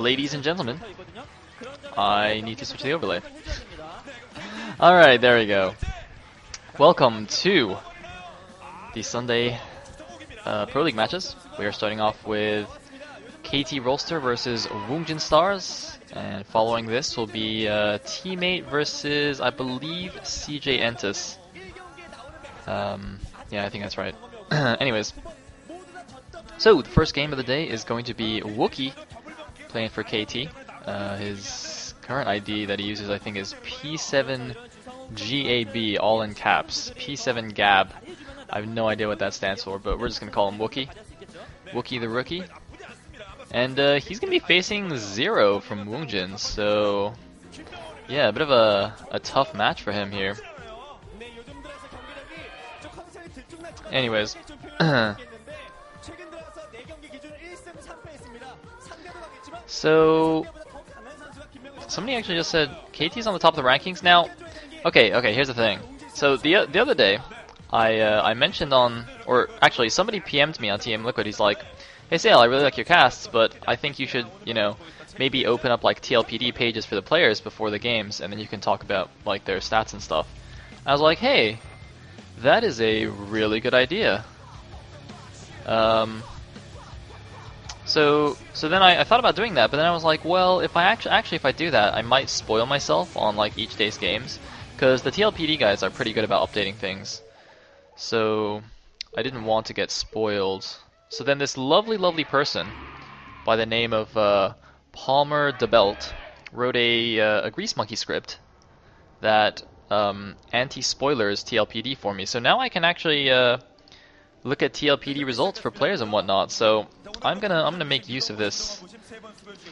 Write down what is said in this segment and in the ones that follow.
ladies and gentlemen. I need to switch the overlay. Alright, there we go. Welcome to the Sunday Pro League matches. We are starting off with KT Rolster versus Woongjin Stars, and following this will be Teammate versus, I believe, CJ Entus. Yeah, I think that's right. Anyways, so the first game of the day is going to be Wooki playing for KT. His current ID that he uses, I think, is P7GAB, all in caps. P7GAB. I have no idea what that stands for, but we're just going to call him Wooki. Wooki the rookie. And he's going to be facing Zero from Woongjin, so yeah, a bit of a tough match for him here. Anyways, so somebody actually just said KT's on the top of the rankings now. Okay, here's the thing. So the other day, I mentioned on, or actually somebody PM'd me on TM Liquid. He's like, "Hey Sayle, I really like your casts, but I think you should, maybe open up like TLPD pages for the players before the games, and then you can talk about like their stats and stuff." I was like, "Hey, that is a really good idea." So then I thought about doing that, but then I was like, well, if I if I do that, I might spoil myself on like each day's games, because the TLPD guys are pretty good about updating things. So I didn't want to get spoiled. So then this lovely person by the name of Palmer DeBelt wrote a Grease Monkey script that anti-spoilers TLPD for me. So now I can actually look at TLPD results for players and whatnot. So I'm gonna make use of this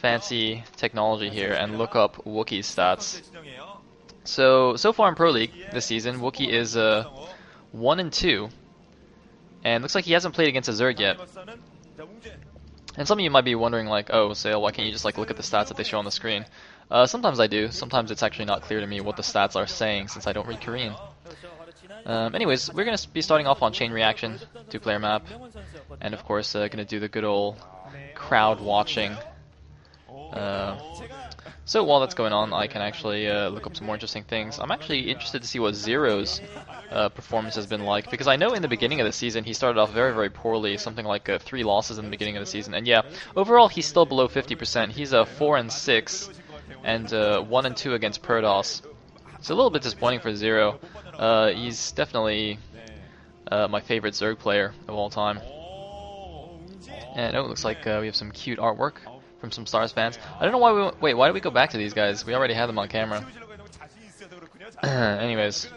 fancy technology here and look up Wookie's stats. So far in Pro League this season, Wooki is 1-2, and looks like he hasn't played against a Zerg yet. And some of you might be wondering, like, oh, Sayle, why can't you just like look at the stats that they show on the screen? Sometimes I do. Sometimes it's actually not clear to me what the stats are saying since I don't read Korean. Anyways, we're going to be starting off on Chain Reaction, 2-player map, and of course going to do the good old crowd watching. So while that's going on, I can actually look up some more interesting things. I'm actually interested to see what Zero's performance has been like, because I know in the beginning of the season he started off very poorly, something like 3 losses in the beginning of the season, and yeah, overall he's still below 50%. He's 4-6 and 1-2 against Protoss. It's a little bit disappointing for Zero. He's definitely my favorite Zerg player of all time. And it looks like we have some cute artwork from some Stars fans. I don't know why why did we go back to these guys? We already had them on camera. Anyways,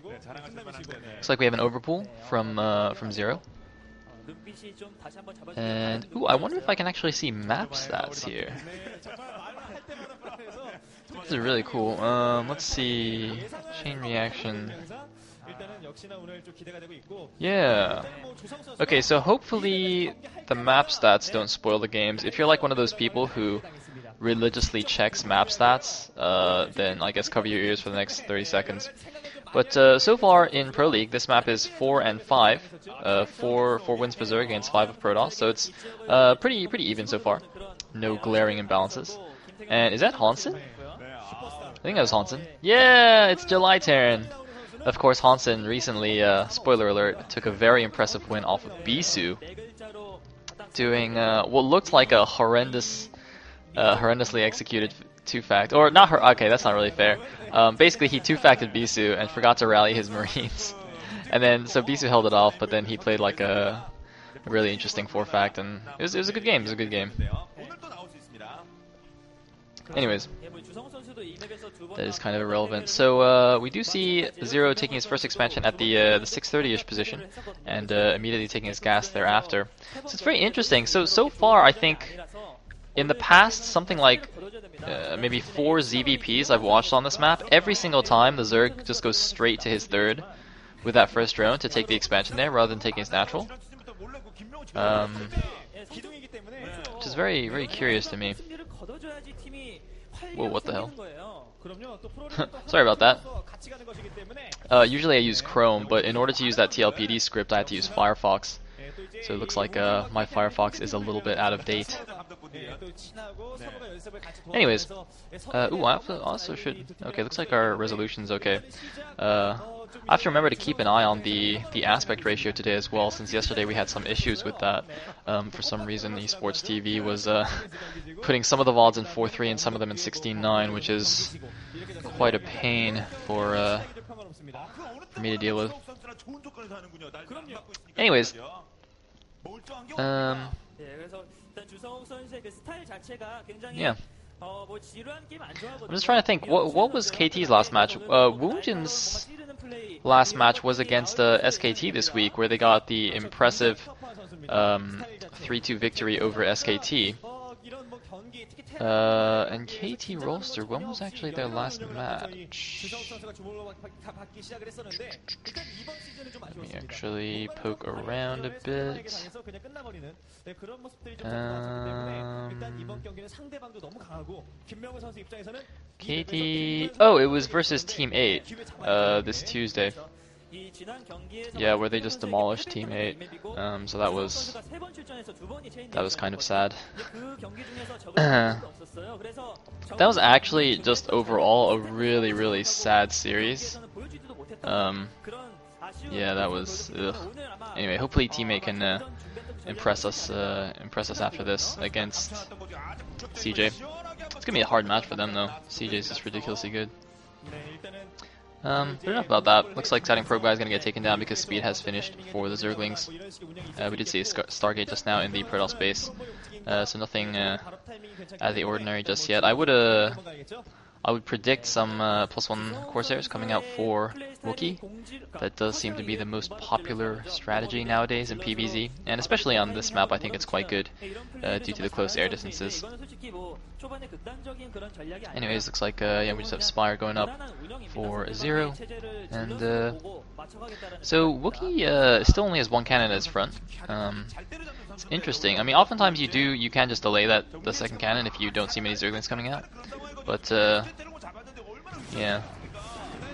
looks like we have an overpool from Zero. And ooh, I wonder if I can actually see map stats here. This is really cool. Let's see. Chain Reaction. Yeah. Okay, so hopefully the map stats don't spoil the games. If you're like one of those people who religiously checks map stats, then I guess cover your ears for the next 30 seconds. But so far in Pro League, this map is 4-5. 4 wins for Zerg against 5 of Protoss, so it's pretty even so far. No glaring imbalances. And is that Hansen? I think that was Hansen. Yeah, it's July Terran. Of course, Hansen recently, spoiler alert, took a very impressive win off of Bisu, doing what looked like a horrendously executed 2-fact, or not her. Okay, that's not really fair. Basically, he 2-facted Bisu and forgot to rally his Marines, and then so Bisu held it off, but then he played like a really interesting 4-fact, and it was a good game. It was a good game. Anyways, that is kind of irrelevant. So we do see Zero taking his first expansion at the 630-ish position, and immediately taking his gas thereafter. So it's very interesting. So far, I think in the past, something like maybe 4 ZVPs I've watched on this map, every single time the Zerg just goes straight to his third with that first drone to take the expansion there, rather than taking his natural. Which is very curious to me. Whoa, what the hell? Sorry about that. Usually I use Chrome, but in order to use that TLPD script I have to use Firefox. So it looks like my Firefox is a little bit out of date. Anyways, ooh, I also should. Okay, looks like our resolution's okay. I have to remember to keep an eye on the aspect ratio today as well, since yesterday we had some issues with that. For some reason, Esports TV was putting some of the VODs in 4:3 and some of them in 16:9, which is quite a pain for me to deal with. Anyways, yeah. I'm just trying to think, what was KT's last match? Woonjin's last match was against SKT this week, where they got the impressive 3-2 victory over SKT. And KT Rolster, when was actually their last match? Let me actually poke around a bit. KT... Oh, it was versus Team 8 this Tuesday. Yeah, where they just demolished Team 8. So that was kind of sad. That was actually just overall a really, really sad series. Yeah, that was. Ugh. Anyway, hopefully Team 8 can impress us after this against CJ. It's gonna be a hard match for them though. CJ's just ridiculously good. But enough about that. Looks like Exciting Probe Guy is going to get taken down because speed has finished for the Zerglings. We did see a Stargate just now in the Protoss base, so nothing out of the ordinary just yet. I would predict some +1 Corsairs coming out for Wooki. That does seem to be the most popular strategy nowadays in PvZ, and especially on this map I think it's quite good due to the close air distances. Anyways, looks like yeah, we just have Spire going up for 0, and so Wooki still only has one cannon at his front. It's interesting. I mean, oftentimes you can just delay the second cannon if you don't see many Zerglings coming out, but yeah,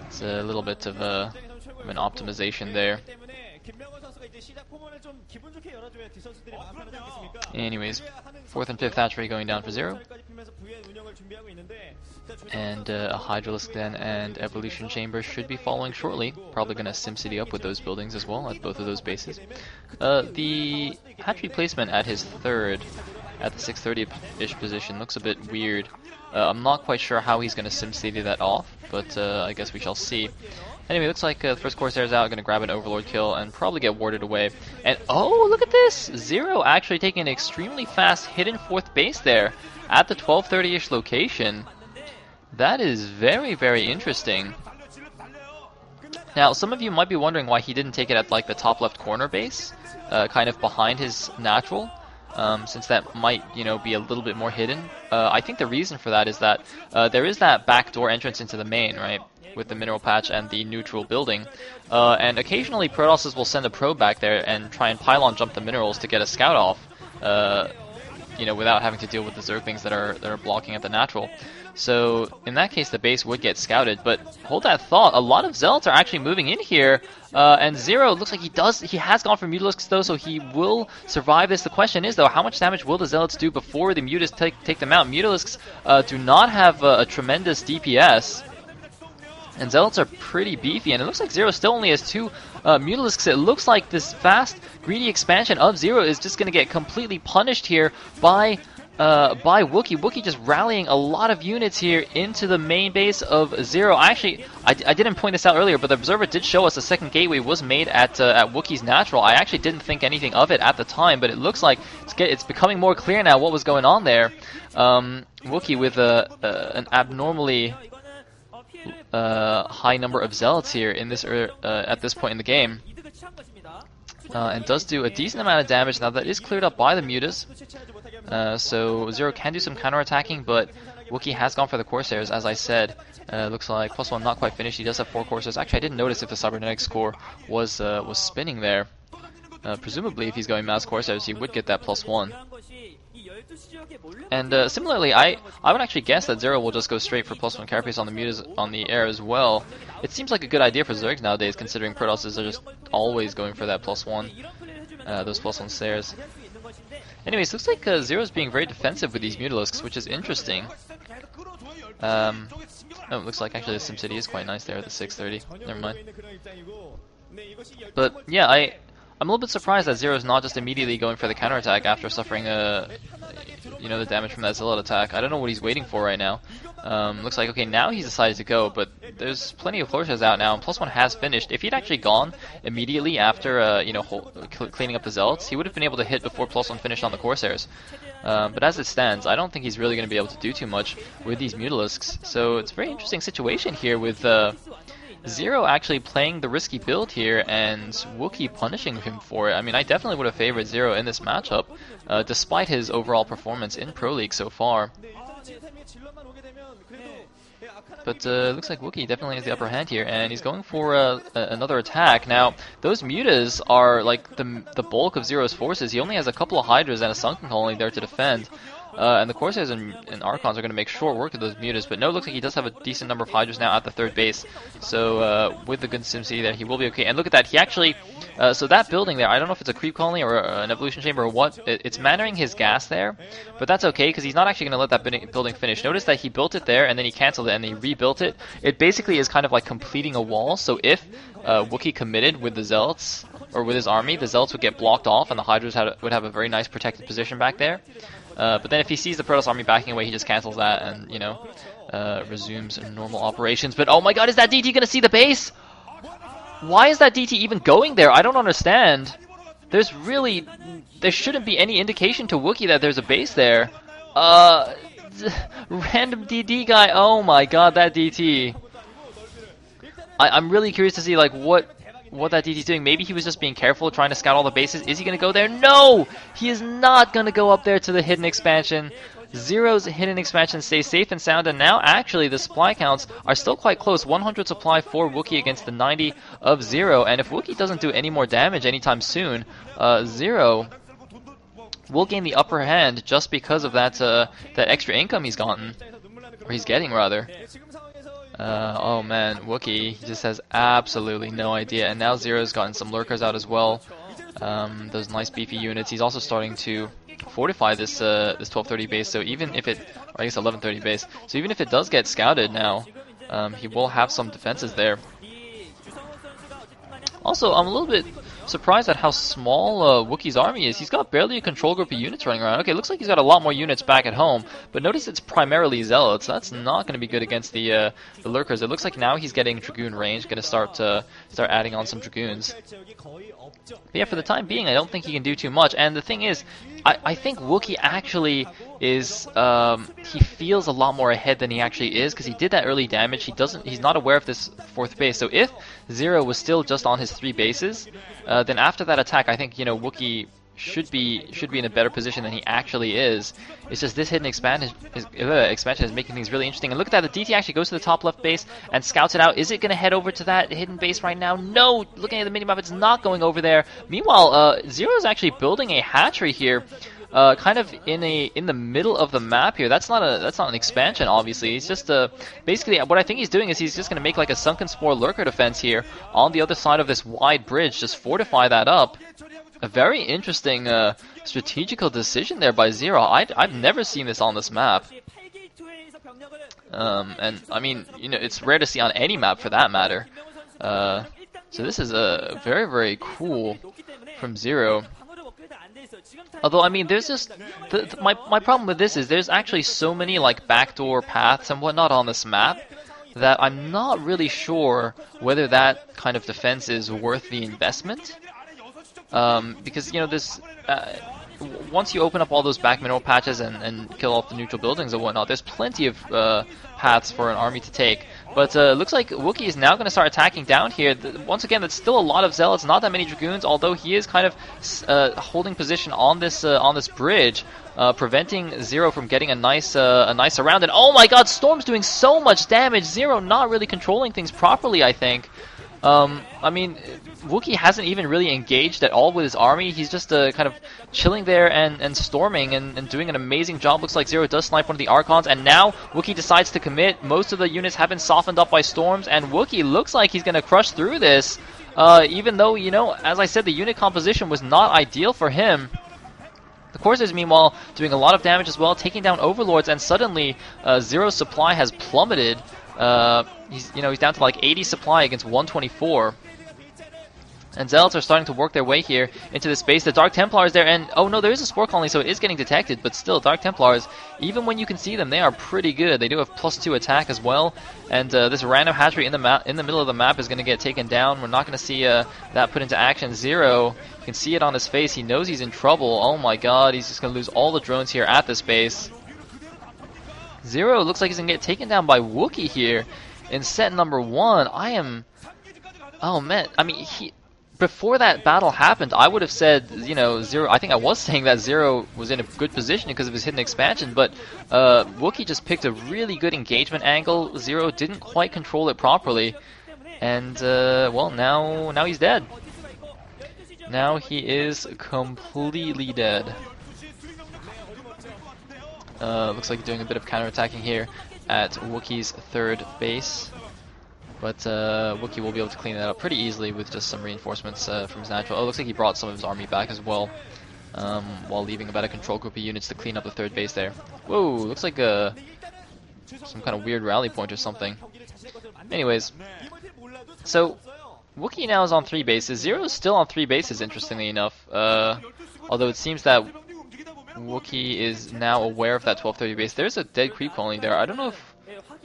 it's a little bit of an optimization there. Anyways, 4th and 5th hatchery going down for 0. And a Hydralisk Den and Evolution Chamber should be following shortly. Probably going to SimCity up with those buildings as well at both of those bases. The hatchery placement at his 3rd, at the 630-ish position, looks a bit weird. I'm not quite sure how he's going to SimCity that off, but I guess we shall see. Anyway, looks like the first Corsair's out, going to grab an Overlord kill and probably get warded away. And oh, look at this! Zero actually taking an extremely fast hidden 4th base there at the 1230-ish location. That is very, very interesting. Now, some of you might be wondering why he didn't take it at like the top left corner base, kind of behind his natural, since that might, be a little bit more hidden. I think the reason for that is that there is that backdoor entrance into the main, right, with the mineral patch and the neutral building, and occasionally Protosses will send a probe back there and try and pylon jump the minerals to get a scout off, without having to deal with the Zerglings that are blocking at the natural. So in that case, the base would get scouted. But hold that thought, a lot of Zealots are actually moving in here, and Zero looks like he has gone for Mutalisks though, so he will survive this. The question is though, how much damage will the Zealots do before the Mutas take them out? Mutalisks do not have a tremendous DPS, and Zealots are pretty beefy, and it looks like Zero still only has 2 Mutalisks. It looks like this fast, greedy expansion of Zero is just going to get completely punished here by Wooki. Wooki just rallying a lot of units here into the main base of Zero. Actually, I didn't point this out earlier, but the observer did show us a second gateway was made at Wookie's natural. I actually didn't think anything of it at the time, but it looks like it's becoming more clear now what was going on there. Wooki with an abnormally high number of Zealots here in this at this point in the game, and does do a decent amount of damage. Now that is cleared up by the Mutas, so Zero can do some counterattacking, but Wooki has gone for the Corsairs, as I said. Looks like +1 not quite finished. He does have 4 Corsairs. Actually, I didn't notice if the Cybernetics core was spinning there. Presumably, if he's going Mass Corsairs, he would get that +1. And similarly, I would actually guess that Zero will just go straight for +1 Carapace on the Mutas on the air as well. It seems like a good idea for Zergs nowadays, considering Protosses are just always going for that +1, those +1 stairs. Anyways, looks like Zero's being very defensive with these Mutalisks, which is interesting. Oh, it looks like actually the SimCity is quite nice there at the 630. Never mind. But yeah, I'm a little bit surprised that Zero's not just immediately going for the counterattack after suffering the damage from that Zealot attack. I don't know what he's waiting for right now. Looks like, okay, now he's decided to go, but there's plenty of flourishes out now, and +1 has finished. If he'd actually gone immediately after, cleaning up the Zealots, he would have been able to hit before +1 finished on the Corsairs. But as it stands, I don't think he's really going to be able to do too much with these Mutalisks. So it's a very interesting situation here with Zero actually playing the risky build here and Wooki punishing him for it. I mean, I definitely would have favored Zero in this matchup, despite his overall performance in Pro League so far. But looks like Wooki definitely has the upper hand here, and he's going for another attack. Now, those Mutas are like the bulk of Zero's forces. He only has a couple of Hydras and a Sunken Colony there to defend. And the Corsairs and Archons are going to make short work of those Mutas, but no, it looks like he does have a decent number of Hydras now at the third base. So with the good SimCity there, he will be okay. And look at that, he actually, so that building there, I don't know if it's a creep colony or an evolution chamber or what, it's mannering his gas there, but that's okay because he's not actually going to let that building finish. Notice that he built it there and then he cancelled it and then he rebuilt it. It basically is kind of like completing a wall, so if Wooki committed with the Zealots, or with his army, the Zealots would get blocked off and the Hydras would have a very nice protected position back there. But then if he sees the Protoss army backing away, he just cancels that and, resumes normal operations. But oh my god, is that DT gonna see the base? Why is that DT even going there? I don't understand. There shouldn't be any indication to Wooki that there's a base there. Random DD guy, oh my god, that DT. I'm really curious to see, like, what that DT's doing. Maybe he was just being careful, trying to scout all the bases. Is he going to go there? No! He is not going to go up there to the hidden expansion. Zero's hidden expansion stays safe and sound, and now actually the supply counts are still quite close. 100 supply for Wooki against the 90 of Zero, and if Wooki doesn't do any more damage anytime soon, Zero will gain the upper hand just because of that extra income he's gotten, or he's getting rather. Oh man, Wooki just has absolutely no idea, and now Zero's gotten some lurkers out as well. Those nice beefy units. He's also starting to fortify this 1230 base. So even if or I guess 1130 base. So even if it does get scouted now, he will have some defenses there. Also, I'm a little bit surprised at how small Wookie's army is. He's got barely a control group of units running around. Okay, looks like he's got a lot more units back at home, but notice it's primarily Zealots. That's not going to be good against the Lurkers. It looks like now he's getting Dragoon range, going to start adding on some Dragoons. But yeah, for the time being, I don't think he can do too much. And the thing is, I think Wookie actually is, he feels a lot more ahead than he actually is, because he did that early damage. He's not aware of this fourth base. So if Zero was still just on his 3 bases, then after that attack, I think, Wookie should be in a better position than he actually is. It's just this hidden expansion is making things really interesting. And look at that, the DT actually goes to the top left base and scouts it out. Is it going to head over to that hidden base right now? No! Looking at the minimap, it's not going over there. Meanwhile, Zero is actually building a hatchery here, kind of in the middle of the map here. That's not an expansion, obviously. He's just basically what I think he's doing is he's just going to make like a Sunken Spore lurker defense here on the other side of this wide bridge, just fortify that up. A very interesting strategical decision there by Zero. I've never seen this on this map. And I mean, it's rare to see on any map for that matter. So this is very, very cool from Zero. Although, I mean, there's just my problem with this is there's actually so many like backdoor paths and whatnot on this map that I'm not really sure whether that kind of defense is worth the investment. Because this once you open up all those back mineral patches and kill off the neutral buildings and whatnot, there's plenty of paths for an army to take. But looks like Wookie is now going to start attacking down here. Once again, that's still a lot of Zealots, not that many Dragoons, although he is kind of holding position on this bridge, preventing Zero from getting a nice round. And oh my god, Storm's doing so much damage! Zero not really controlling things properly, I think. I mean, Wookie hasn't even really engaged at all with his army. He's just kind of chilling there and storming and doing an amazing job. Looks like Zero does snipe one of the Archons, and now Wookie decides to commit. Most of the units have been softened up by storms, and Wookie looks like he's going to crush through this, even though, as I said, the unit composition was not ideal for him. The Corsairs, meanwhile, doing a lot of damage as well, taking down Overlords, and suddenly Zero's supply has plummeted. He's down to like 80 supply against 124. And Zealots are starting to work their way here into the space. The Dark Templars there, and oh no, there is a Spore Colony, so it is getting detected, but still, Dark Templars, even when you can see them, they are pretty good. They do have +2 attack as well, and this random hatchery in the middle of the map is going to get taken down. We're not going to see that put into action. Zero, you can see it on his face. He knows he's in trouble. Oh my god, he's just going to lose all the drones here at this base. Zero looks like he's going to get taken down by Wooki here in set number 1. Oh man, I mean, before that battle happened, I would have said, Zero. I think I was saying that Zero was in a good position because of his hidden expansion, but Wooki just picked a really good engagement angle. Zero didn't quite control it properly, and well, now he's dead. Now he is completely dead. Looks like doing a bit of counterattacking here at Wookie's third base. But Wooki will be able to clean that up pretty easily with just some reinforcements from his natural. Oh, looks like he brought some of his army back as well, while leaving about a control group of units to clean up the third base there. Whoa, looks like some kind of weird rally point or something. Anyways, so Wooki now is on 3 bases. Zero is still on 3 bases, interestingly enough. Although it seems that Wooki is now aware of that 1230 base. There's a dead creep colony there. I don't know if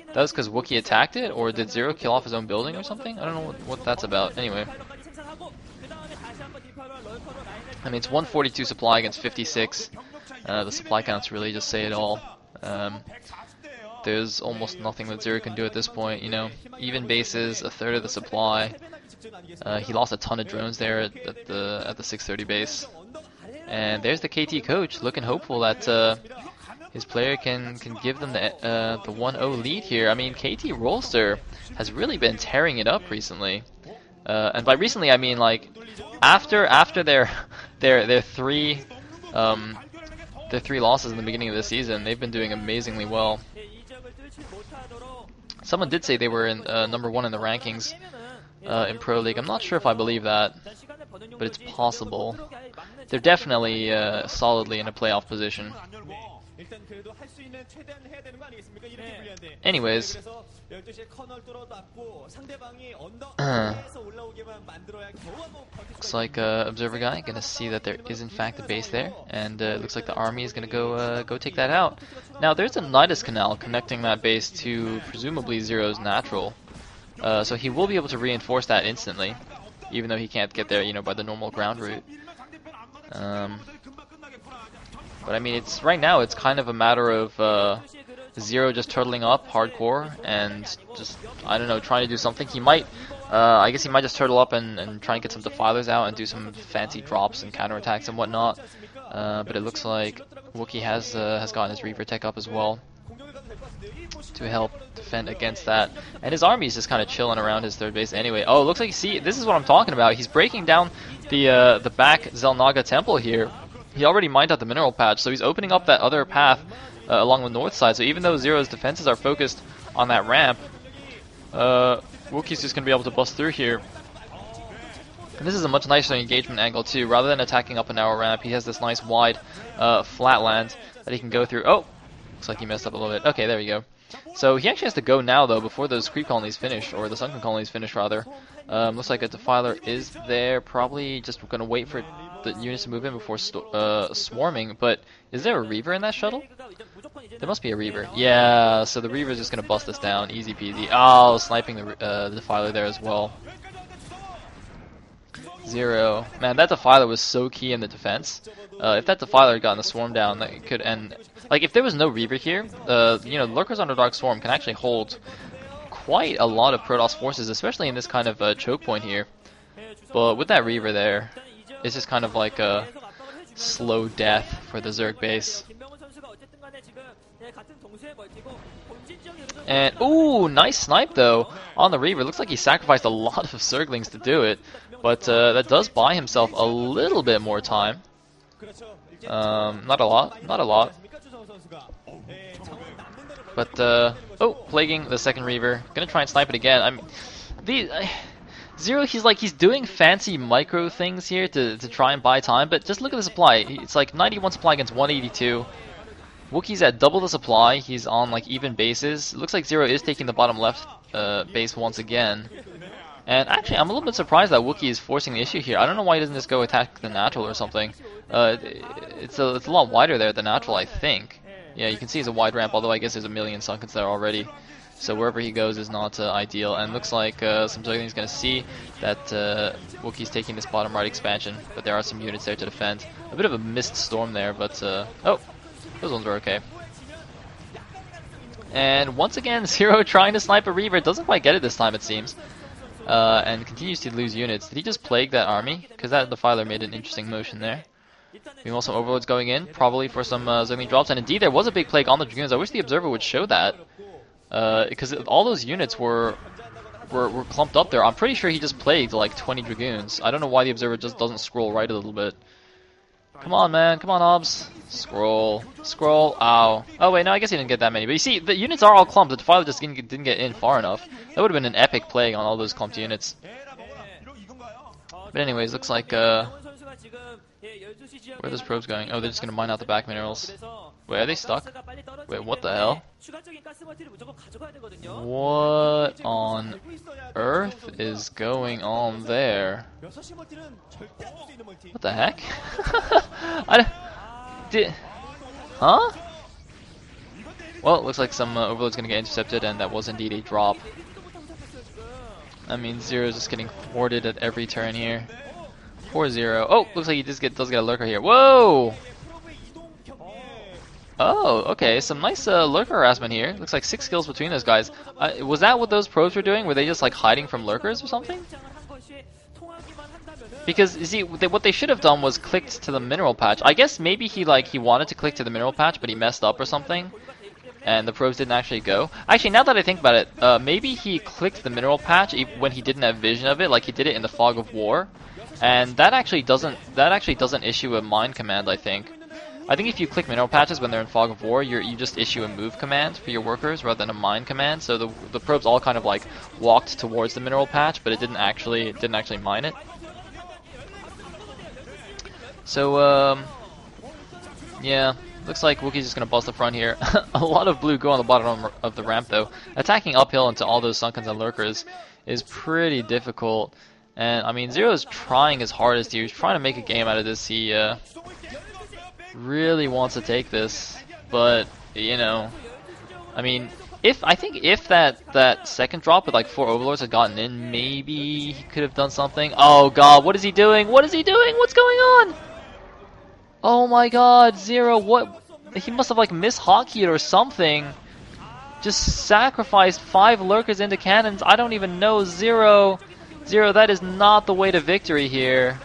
that was because Wooki attacked it, or did Zero kill off his own building or something? I don't know what that's about. Anyway. I mean, it's 142 supply against 56. The supply counts really just say it all. There's almost nothing that Zero can do at this point, Even bases, a third of the supply. He lost a ton of drones there at the 630 base. And there's the KT coach, looking hopeful that his player can give them the 1-0 lead here. I mean, KT Rolster has really been tearing it up recently, and by recently I mean like after their 3 losses in the beginning of the season, they've been doing amazingly well. Someone did say they were in number 1 in the rankings in Pro League. I'm not sure if I believe that, but it's possible. They're definitely solidly in a playoff position. Anyways, looks like Observer Guy gonna see that there is in fact a base there, and it looks like the army is gonna go take that out. Now there's a Nidus Canal connecting that base to presumably Zero's natural, so he will be able to reinforce that instantly, even though he can't get there, by the normal ground route. But I mean, right now it's kind of a matter of Zero just turtling up hardcore and just, I don't know, trying to do something. He might, I guess he might just turtle up and try and get some defilers out and do some fancy drops and counterattacks and whatnot. But it looks like Wooki has gotten his Reaver tech up as well to help defend against that. And his army is just kind of chilling around his third base anyway. Oh, it looks like, see, this is what I'm talking about. He's breaking down the back Xel'Naga temple here. He already mined out the mineral patch, so he's opening up that other path along the north side. So even though Zero's defenses are focused on that ramp, Wookie's just going to be able to bust through here. And this is a much nicer engagement angle too. Rather than attacking up a narrow ramp, he has this nice wide flatland that he can go through. Oh! Looks like he messed up a little bit. Okay, there we go. So he actually has to go now though, before those creep colonies finish, or the sunken colonies finish rather. Looks like a defiler is there, probably just going to wait for the units to move in before swarming. But is there a Reaver in that shuttle? There must be a Reaver. Yeah, so the Reaver is just going to bust this down, easy peasy. Oh, sniping the defiler there as well. Zero. Man, that defiler was so key in the defense. If that defiler had gotten the swarm down, that could end. Like, if there was no Reaver here, Lurker's Underdark Swarm can actually hold quite a lot of Protoss forces, especially in this kind of choke point here. But with that Reaver there, it's just kind of like a slow death for the Zerg base. And, ooh, nice snipe though on the Reaver. Looks like he sacrificed a lot of Zerglings to do it, but that does buy himself a little bit more time. Not a lot. But, oh, plaguing the second Reaver. Gonna try and snipe it again. I mean, Zero, he's doing fancy micro things here to try and buy time, but just look at the supply. It's like 91 supply against 182. Wookie's at double the supply. He's on like even bases. It looks like Zero is taking the bottom left base once again. And actually, I'm a little bit surprised that Wookie is forcing the issue here. I don't know why he doesn't just go attack the natural or something. It's a lot wider there than natural, I think. Yeah, you can see it's a wide ramp, although I guess there's a million sunkens there already. So wherever he goes is not ideal. And looks like some Zergling's going to see that Wookie's taking this bottom right expansion, but there are some units there to defend. A bit of a missed storm there, but oh, those ones were okay. And once again, Zero trying to snipe a Reaver. Doesn't quite get it this time, it seems. And continues to lose units. Did he just plague that army? Because that Defiler made an interesting motion there. We have some Overlords going in, probably for some Zergling drops. And indeed, there was a big plague on the Dragoons. I wish the Observer would show that. Because all those units were clumped up there. I'm pretty sure he just plagued like 20 Dragoons. I don't know why the Observer just doesn't scroll right a little bit. Come on, man. Come on, Obs. Scroll. Scroll. Ow. Oh, wait, no, I guess he didn't get that many. But you see, the units are all clumped. The Defiler just didn't get in far enough. That would have been an epic plague on all those clumped units. But anyways, looks like, where are those probes going? Oh, they're just going to mine out the back minerals. Wait, are they stuck? Wait, what the hell? What on earth is going on there? What the heck? Huh? Well, it looks like some Overlord's gonna get intercepted, and that was indeed a drop. I mean, Zero's just getting thwarted at every turn here. Poor Zero. Oh, looks like he does get a lurker here. Whoa! Oh, okay, some nice lurker harassment here. Looks like 6 kills between those guys. Was that what those probes were doing? Were they just like hiding from lurkers or something? Because, you see, what they should have done was clicked to the mineral patch. I guess maybe he wanted to click to the mineral patch, but he messed up or something. And the probes didn't actually go. Actually, now that I think about it, maybe he clicked the mineral patch when he didn't have vision of it, like he did it in the Fog of War. And that actually doesn't issue a mine command, I think. I think if you click mineral patches when they're in Fog of War, you just issue a move command for your workers rather than a mine command. So the probes all kind of like walked towards the mineral patch, but it didn't actually mine it. So yeah, looks like Wookie's just gonna bust the front here. A lot of blue go on the bottom of the ramp though. Attacking uphill into all those sunkens and lurkers is pretty difficult. And I mean, Zero's trying his hardest here. He's trying to make a game out of this. He really wants to take this, but you know, I mean, I think if that second drop with like 4 Overlords had gotten in, maybe he could have done something. Oh god, what is he doing? What is he doing? What's going on? Oh my god, Zero, what? He must have like mishockeyd or something. Just sacrificed 5 lurkers into cannons. I don't even know. Zero, that is not the way to victory here.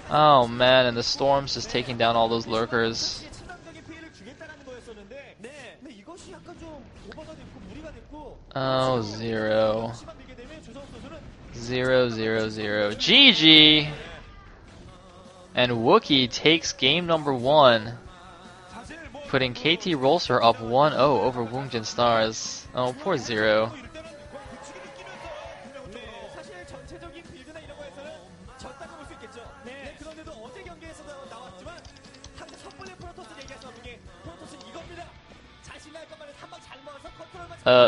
Oh man, and the storm's just taking down all those lurkers. Oh, Zero. 0-0-0. GG! And Wookie takes game number 1, putting KT Rolster up 1-0 over Woongjin Stars. Oh, poor Zero.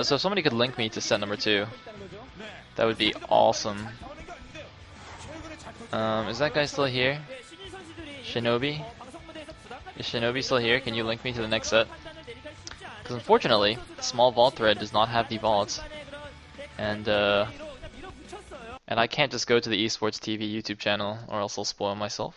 So if somebody could link me to set number 2, that would be awesome. Is that guy still here? Shinobi? Is Shinobi still here? Can you link me to the next set? Because unfortunately, small vault thread does not have the vaults. And I can't just go to the Esports TV YouTube channel, or else I'll spoil myself.